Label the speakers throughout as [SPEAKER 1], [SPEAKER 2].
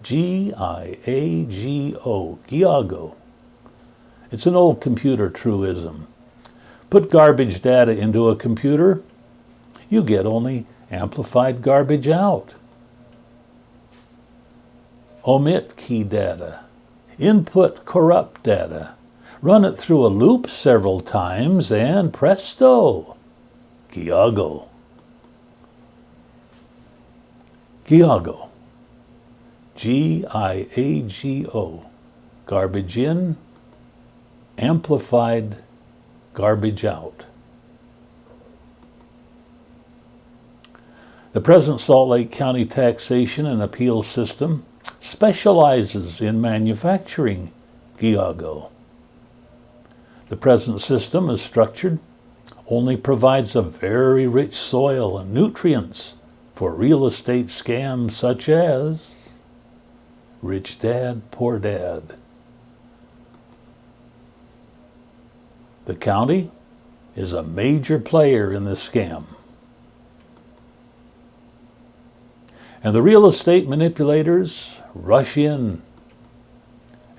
[SPEAKER 1] G-I-A-G-O, Giago. It's an old computer truism. Put garbage data into a computer, you get only amplified garbage out. Omit key data. Input corrupt data. Run it through a loop several times and presto, Giago. Giago. G-I-A-G-O. Garbage in, amplified garbage out. The present Salt Lake County taxation and appeal system specializes in manufacturing Giago. The present system is structured, only provides a very rich soil and nutrients for real estate scams such as Rich Dad, Poor Dad. The county is a major player in this scam. And the real estate manipulators rush in.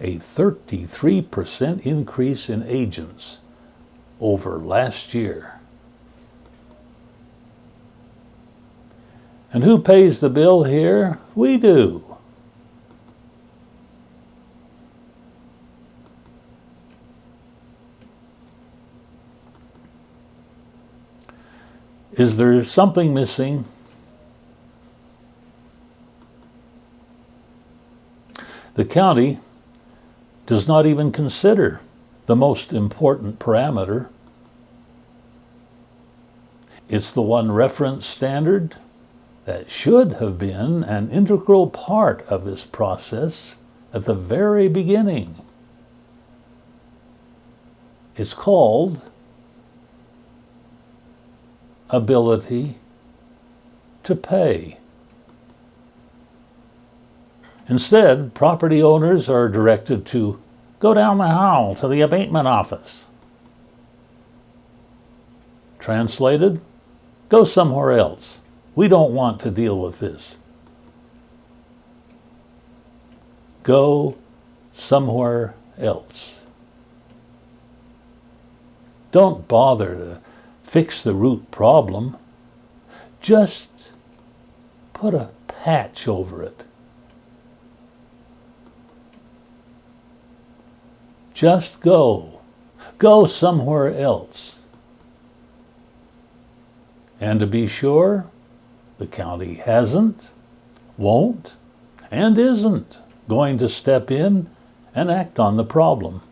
[SPEAKER 1] A 33% increase in agents over last year. And who pays the bill here? We do. Is there something missing? The county does not even consider the most important parameter. It's the one reference standard that should have been an integral part of this process at the very beginning. It's called ability to pay. Instead, property owners are directed to go down the hall to the abatement office. Translated, go somewhere else. We don't want to deal with this. Go somewhere else. Don't bother to fix the root problem. Just put a patch over it. Just go. Go somewhere else. And to be sure, the county hasn't, won't, and isn't going to step in and act on the problem.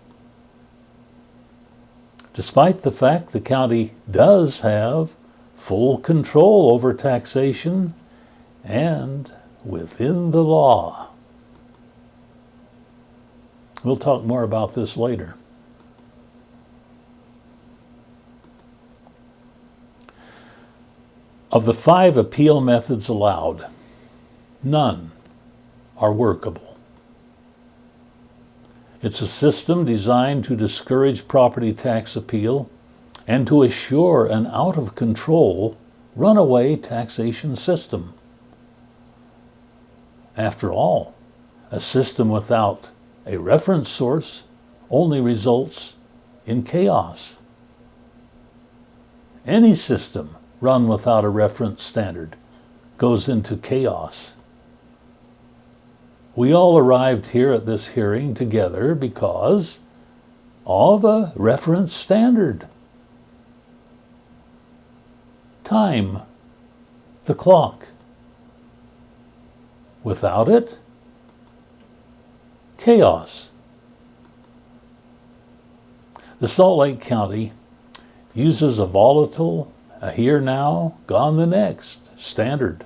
[SPEAKER 1] Despite the fact the county does have full control over taxation and within the law. We'll talk more about this later. Of the 5 appeal methods allowed, none are workable. It's a system designed to discourage property tax appeal and to assure an out-of-control, runaway taxation system. After all, a system without a reference source only results in chaos. Any system run without a reference standard goes into chaos. We all arrived here at this hearing together because of a reference standard. Time, the clock. Without it, chaos. The Salt Lake County uses a volatile, a here now, gone the next standard,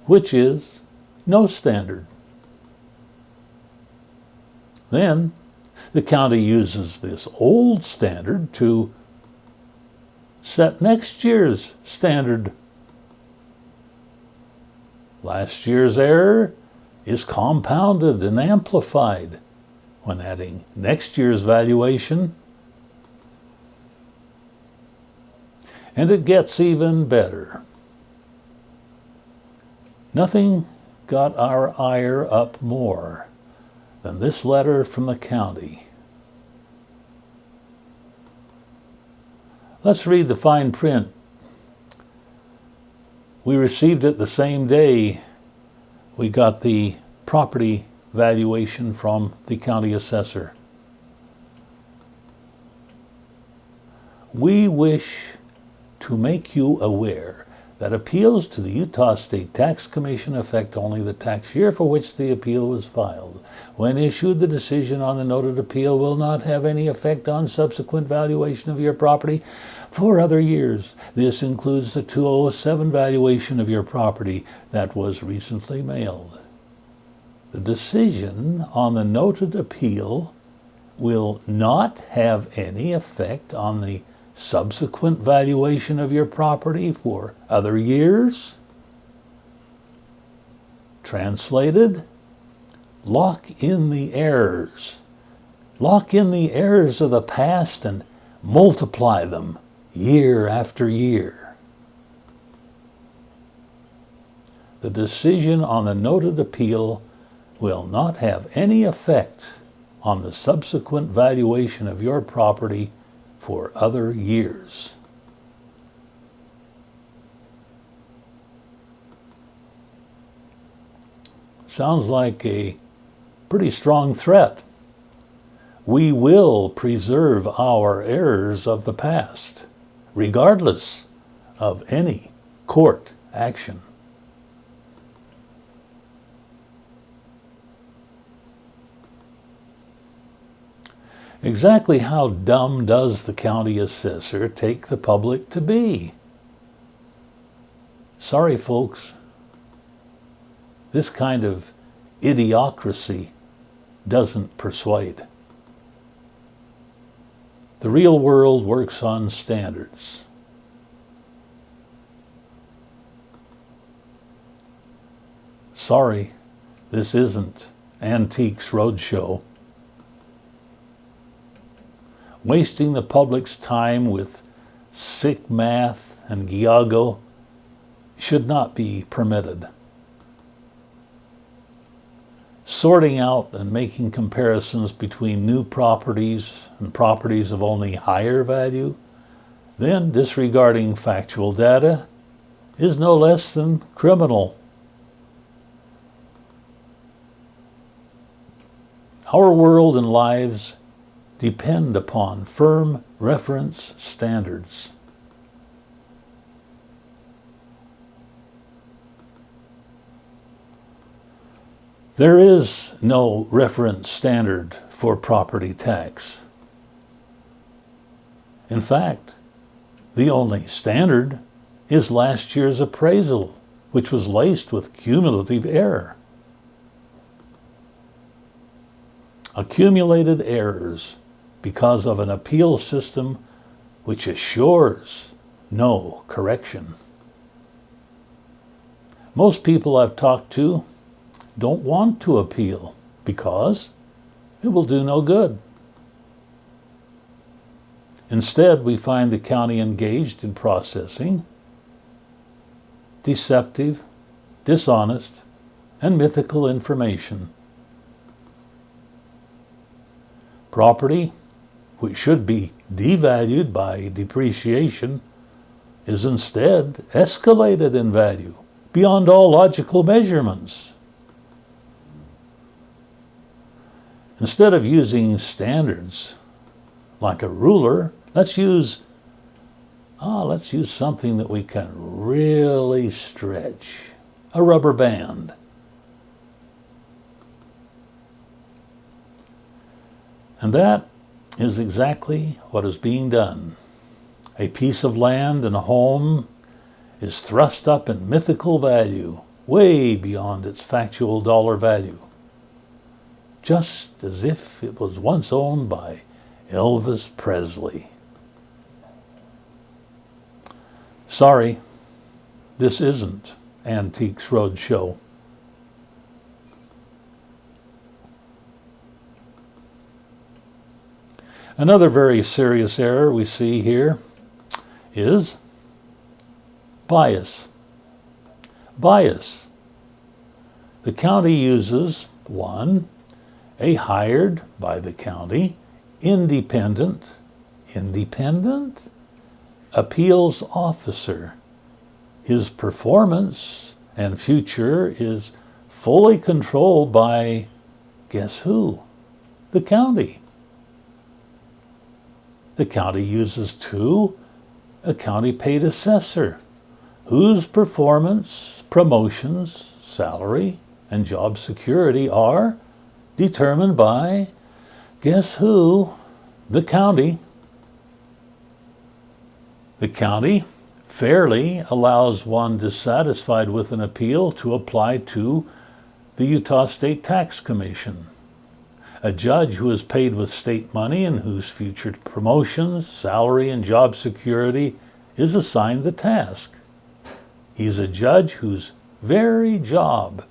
[SPEAKER 1] which is no standard. Then the county uses this old standard to set next year's standard. Last year's error is compounded and amplified when adding next year's valuation. And it gets even better. Nothing got our ire up more than this letter from the county. Let's read the fine print. We received it the same day we got the property valuation from the county assessor. We wish to make you aware that appeals to the Utah State Tax Commission affect only the tax year for which the appeal was filed. When issued, the decision on the noted appeal will not have any effect on subsequent valuation of your property for other years. This includes the 2007 valuation of your property that was recently mailed. The decision on the noted appeal will not have any effect on the subsequent valuation of your property for other years. Translated, lock in the errors. Lock in the errors of the past and multiply them year after year. The decision on the noted appeal will not have any effect on the subsequent valuation of your property for other years. Sounds like a pretty strong threat. We will preserve our errors of the past, regardless of any court action. Exactly how dumb does the county assessor take the public to be? Sorry, folks. This kind of idiocracy doesn't persuade. The real world works on standards. Sorry, this isn't Antiques Roadshow. Wasting the public's time with sick math and giago should not be permitted. Sorting out and making comparisons between new properties and properties of only higher value, then disregarding factual data, is no less than criminal. Our world and lives depend upon firm reference standards. There is no reference standard for property tax. In fact, the only standard is last year's appraisal, which was laced with cumulative error. Accumulated errors because of an appeal system which assures no correction. Most people I've talked to don't want to appeal because it will do no good. Instead, we find the county engaged in processing deceptive, dishonest, and mythical information. Property, which should be devalued by depreciation, is instead escalated in value beyond all logical measurements. Instead of using standards like a ruler, let's use something that we can really stretch, a rubber band. And that is exactly what is being done. A piece of land and a home is thrust up in mythical value, way beyond its factual dollar value, just as if it was once owned by Elvis Presley. Sorry, this isn't Antiques Roadshow. Another very serious error we see here is bias. Bias. The county uses, 1, a hired by the county, independent appeals officer. His performance and future is fully controlled by, guess who? The county. The county uses 2, a county paid assessor, whose performance, promotions, salary, and job security are determined by, guess who? The county. The county fairly allows one dissatisfied with an appeal to apply to the Utah State Tax Commission. A judge who is paid with state money and whose future promotions, salary, and job security is assigned the task. He's a judge whose very job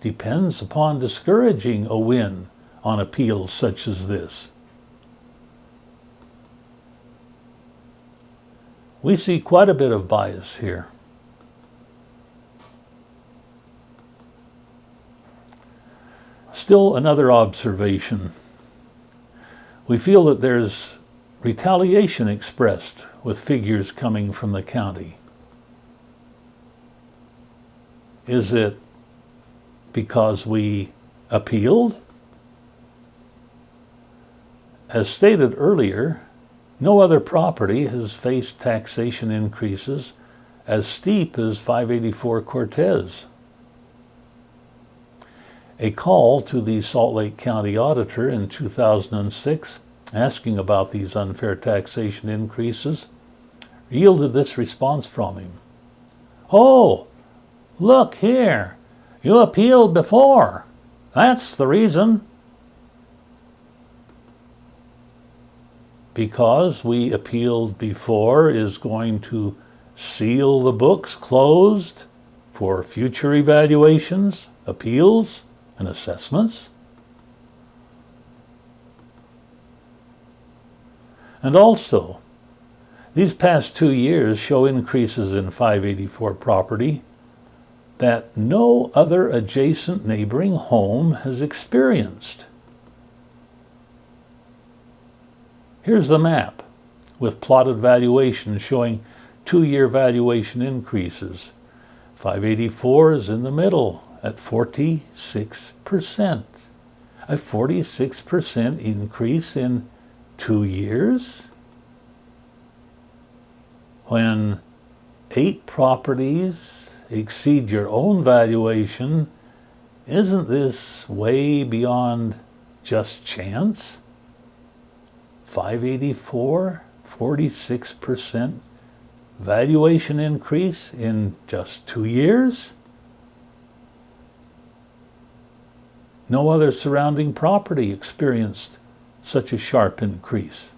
[SPEAKER 1] depends upon discouraging a win on appeals such as this. We see quite a bit of bias here. Still another observation. We feel that there's retaliation expressed with figures coming from the county. Is it because we appealed? As stated earlier, no other property has faced taxation increases as steep as 584 Cortez. A call to the Salt Lake County Auditor in 2006 asking about these unfair taxation increases yielded this response from him. "Oh, look here, you appealed before. That's the reason." Because we appealed before is going to seal the books closed for future evaluations, appeals, and assessments? And also, these past 2 years show increases in 584 property that no other adjacent neighboring home has experienced. Here's the map with plotted valuations showing 2-year valuation increases. 584 is in the middle at 46%. A 46% increase in 2 years? When 8 properties exceed your own valuation, isn't this way beyond just chance? 584, 46% valuation increase in just 2 years? No other surrounding property experienced such a sharp increase.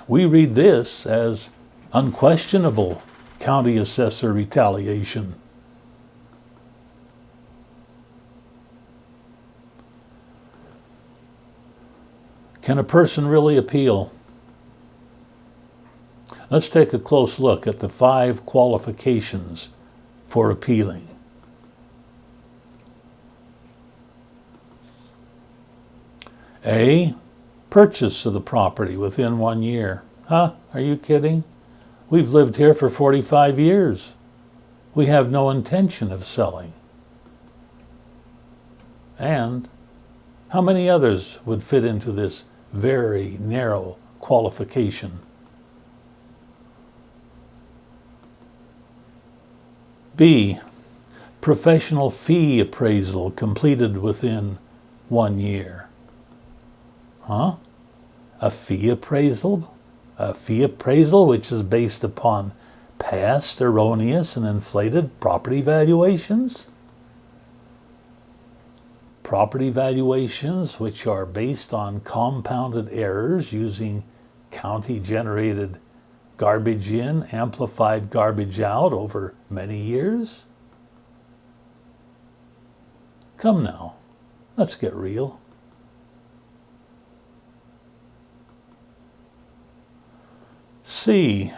[SPEAKER 1] We read this as unquestionable county assessor retaliation. Can a person really appeal? Let's take a close look at the 5 qualifications for appealing. A, purchase of the property within 1 year. Huh? Are you kidding? We've lived here for 45 years. We have no intention of selling. And how many others would fit into this very narrow qualification? B, professional fee appraisal completed within 1 year. Huh? A fee appraisal? A fee appraisal which is based upon past erroneous and inflated property valuations? Property valuations which are based on compounded errors using county-generated garbage in, amplified garbage out over many years? Come now, let's get real. C,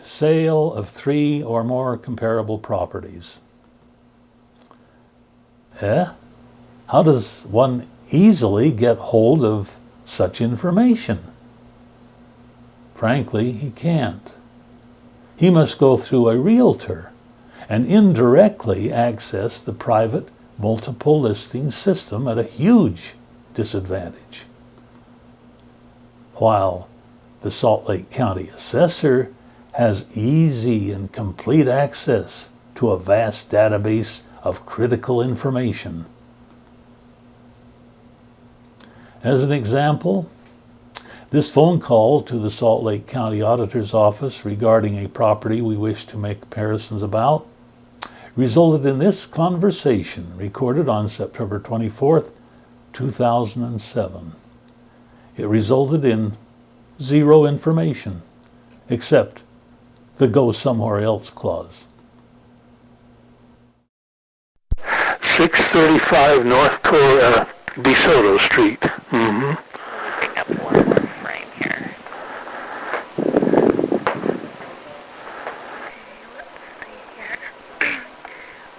[SPEAKER 1] sale of 3 or more comparable properties. How does one easily get hold of such information? Frankly, he can't. He must go through a realtor and indirectly access the private multiple listing system at a huge disadvantage. While the Salt Lake County assessor has easy and complete access to a vast database of critical information. As an example, this phone call to the Salt Lake County Auditor's Office regarding a property we wish to make comparisons about resulted in this conversation recorded on September 24th, 2007. It resulted in zero information except the go somewhere else clause.
[SPEAKER 2] 635 North DeSoto Street.
[SPEAKER 3] Let me bring up one more frame here.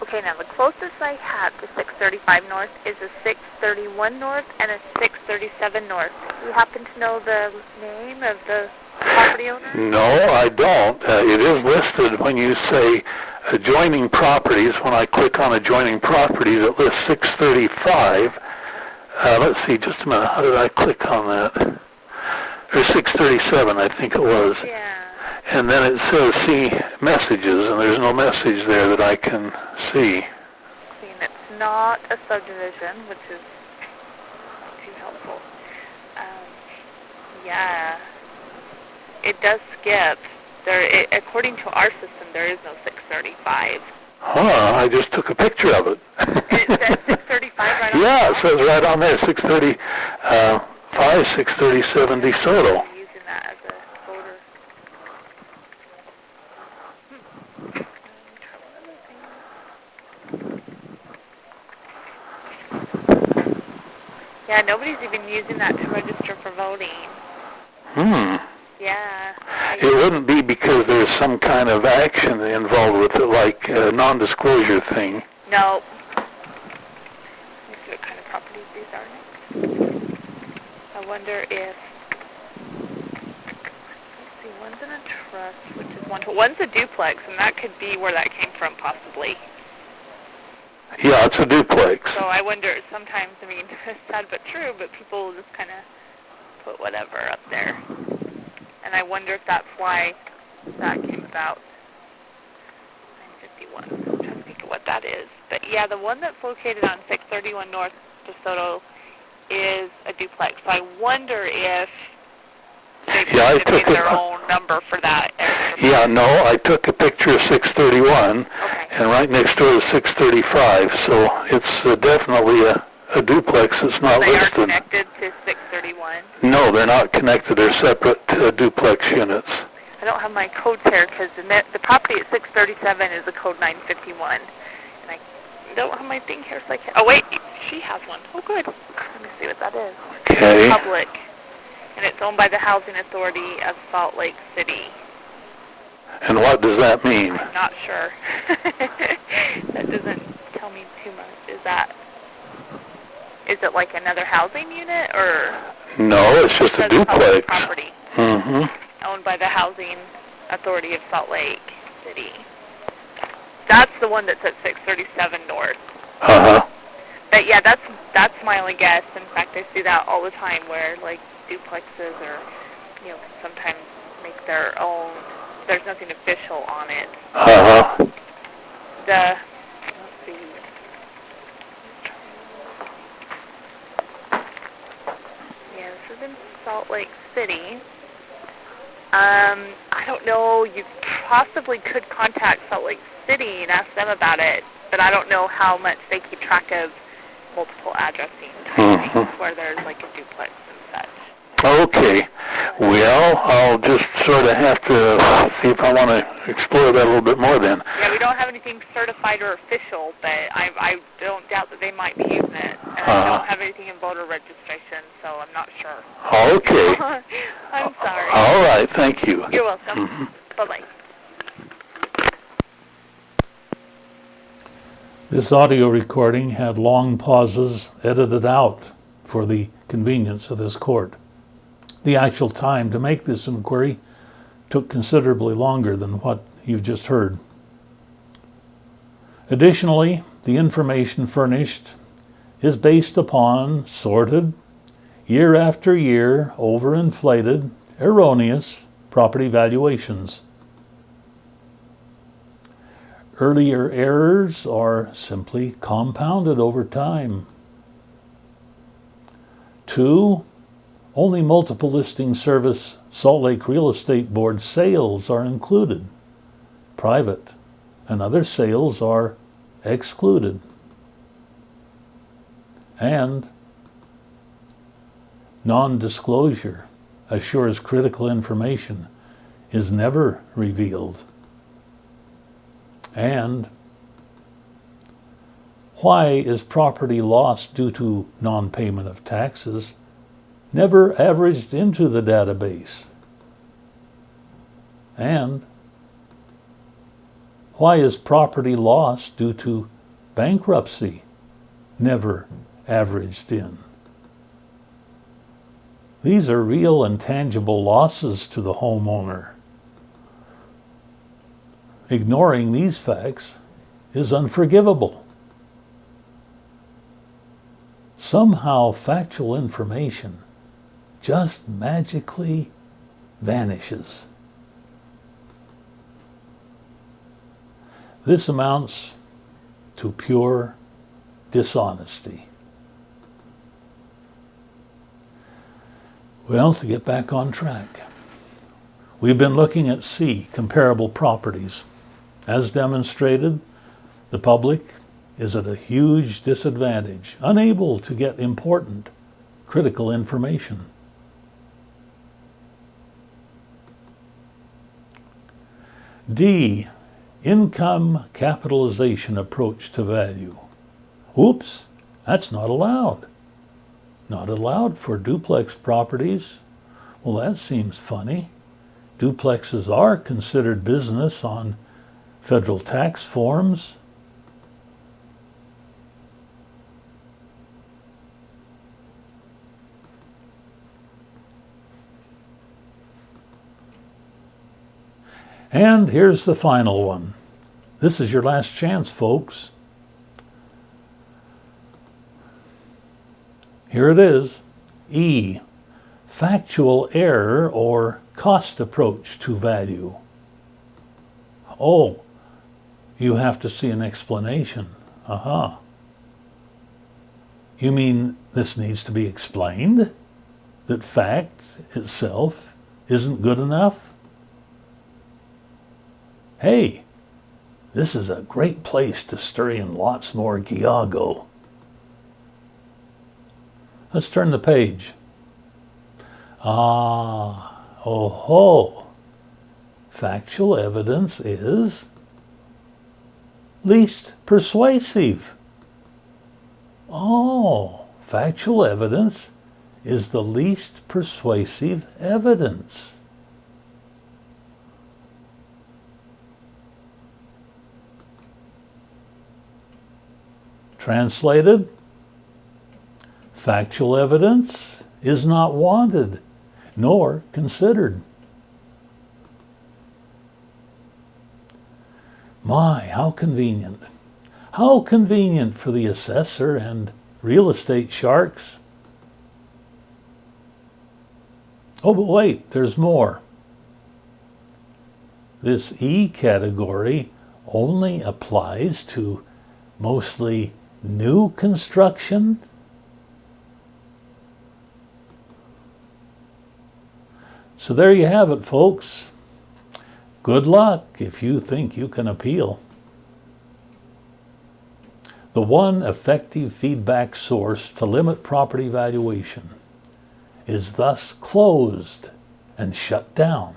[SPEAKER 3] Okay, now the closest I have to 635 North is a 631 North and a 637 North. Do you happen to know the name of the property owner?
[SPEAKER 2] No, I don't. It is listed when you say adjoining properties. When I click on adjoining properties, it lists 635. Let's see, just a minute. How did I click on that? Or 637, I think it was.
[SPEAKER 3] Yeah.
[SPEAKER 2] And then it says see messages, and there's no message there that I can see.
[SPEAKER 3] See, and it's not a subdivision, which is not too helpful. Yeah. It does skip. According to our system, there is no 635.
[SPEAKER 2] Huh, I just took a picture of it.
[SPEAKER 3] It says 635 right on
[SPEAKER 2] yeah, it says right on there, 635, 637 DeSoto.
[SPEAKER 3] Using that as a voter. Yeah, nobody's even using that to register for voting. Yeah.
[SPEAKER 2] It wouldn't be because there's some kind of action involved with it, like a non-disclosure thing.
[SPEAKER 3] No. Let me see what kind of properties these are next. I wonder if, let's see, one's in a trust, which is one's a duplex, and that could be where that came from, possibly.
[SPEAKER 2] Yeah, it's a duplex.
[SPEAKER 3] So I wonder, sometimes, I mean, it's sad but true, but people will just kind of put whatever up there. And I wonder if that's why that came about. 951. I'm trying to think of what that is. But yeah, the one that's located on 631 North DeSoto is a duplex. So I wonder if they made their own number for that.
[SPEAKER 2] Yeah, no, I took a picture of 631, and right next door is 635. So it's definitely a duplex that's not listed.
[SPEAKER 3] They are connected to 631?
[SPEAKER 2] No, they're not connected. They're separate duplex units.
[SPEAKER 3] I don't have my codes here because the property at 637 is a code 951. And I don't have my thing here, so I can't. Oh, wait, she has one. Oh, good. Let me see what that is.
[SPEAKER 2] Okay.
[SPEAKER 3] It's public, and it's owned by the Housing Authority of Salt Lake City.
[SPEAKER 2] And what does that mean?
[SPEAKER 3] I'm not sure. That doesn't tell me too much. Is it like another housing unit, or?
[SPEAKER 2] No, it's just a duplex.
[SPEAKER 3] Property.
[SPEAKER 2] Mm-hmm.
[SPEAKER 3] Owned by the Housing Authority of Salt Lake City. That's the one that's at 637 North.
[SPEAKER 2] Uh-huh.
[SPEAKER 3] But yeah, that's my only guess. In fact, I see that all the time where like duplexes or can sometimes make their own. There's nothing official on it.
[SPEAKER 2] Uh-huh.
[SPEAKER 3] Let's see. Yeah, this is in Salt Lake City. I don't know. You possibly could contact Salt Lake City and ask them about it, but I don't know how much they keep track of multiple addressing type things where there's like a duplex and such.
[SPEAKER 2] Okay. Well, I'll just sort of have to see if I want to explore that a little bit more then.
[SPEAKER 3] Yeah, we don't have anything certified or official, but I don't doubt that they might be using it. And I don't have anything in voter registration, so I'm not sure.
[SPEAKER 2] Okay.
[SPEAKER 3] I'm sorry.
[SPEAKER 2] All right, thank you.
[SPEAKER 3] You're welcome. Bye-bye.
[SPEAKER 1] This audio recording had long pauses edited out for the convenience of this court. The actual time to make this inquiry took considerably longer than what you've just heard. Additionally, the information furnished is based upon sorted, year after year, overinflated, erroneous property valuations. Earlier errors are simply compounded over time. 2, only multiple listing service Salt Lake Real Estate Board sales are included. Private and other sales are excluded. And non-disclosure assures critical information is never revealed. And why is property loss due to non-payment of taxes never averaged into the database? And why is property loss due to bankruptcy never averaged in? These are real and tangible losses to the homeowner. Ignoring these facts is unforgivable. Somehow factual information just magically vanishes. This amounts to pure dishonesty. Well, to get back on track, we've been looking at C, comparable properties. As demonstrated, the public is at a huge disadvantage, unable to get important, critical information. D, income capitalization approach to value. Oops, that's not allowed. Not allowed for duplex properties. Well, that seems funny. Duplexes are considered business on federal tax forms. And here's the final one. This is your last chance, folks. Here it is. E, factual error or cost approach to value. Oh, you have to see an explanation. You mean this needs to be explained? That fact itself isn't good enough? Hey, this is a great place to stir in lots more giago. Let's turn the page. Factual evidence is least persuasive. Factual evidence is the least persuasive evidence. Translated, factual evidence is not wanted nor considered. My, how convenient. How convenient for the assessor and real estate sharks. Oh, but wait, there's more. This E category only applies to mostly new construction. So there you have it, folks. Good luck if you think you can appeal. The one effective feedback source to limit property valuation is thus closed and shut down.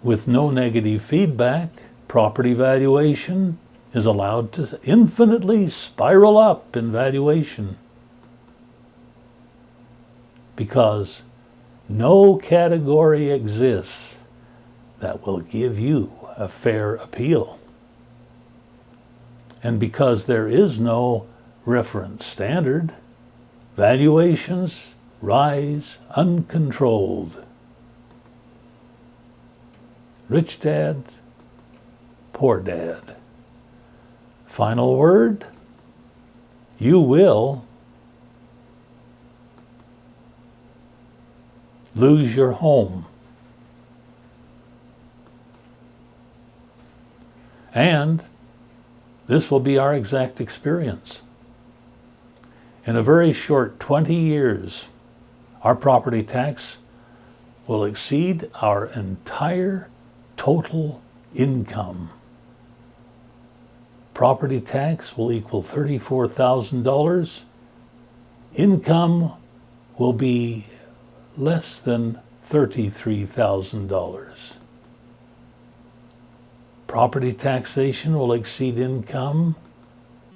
[SPEAKER 1] With no negative feedback, property valuation is allowed to infinitely spiral up in valuation, because no category exists that will give you a fair appeal. And because there is no reference standard, valuations rise uncontrolled. Rich dad, poor dad. Final word, you will lose your home. And this will be our exact experience. In a very short 20 years, our property tax will exceed our entire total income. Property tax will equal $34,000. Income will be less than $33,000. Property taxation will exceed income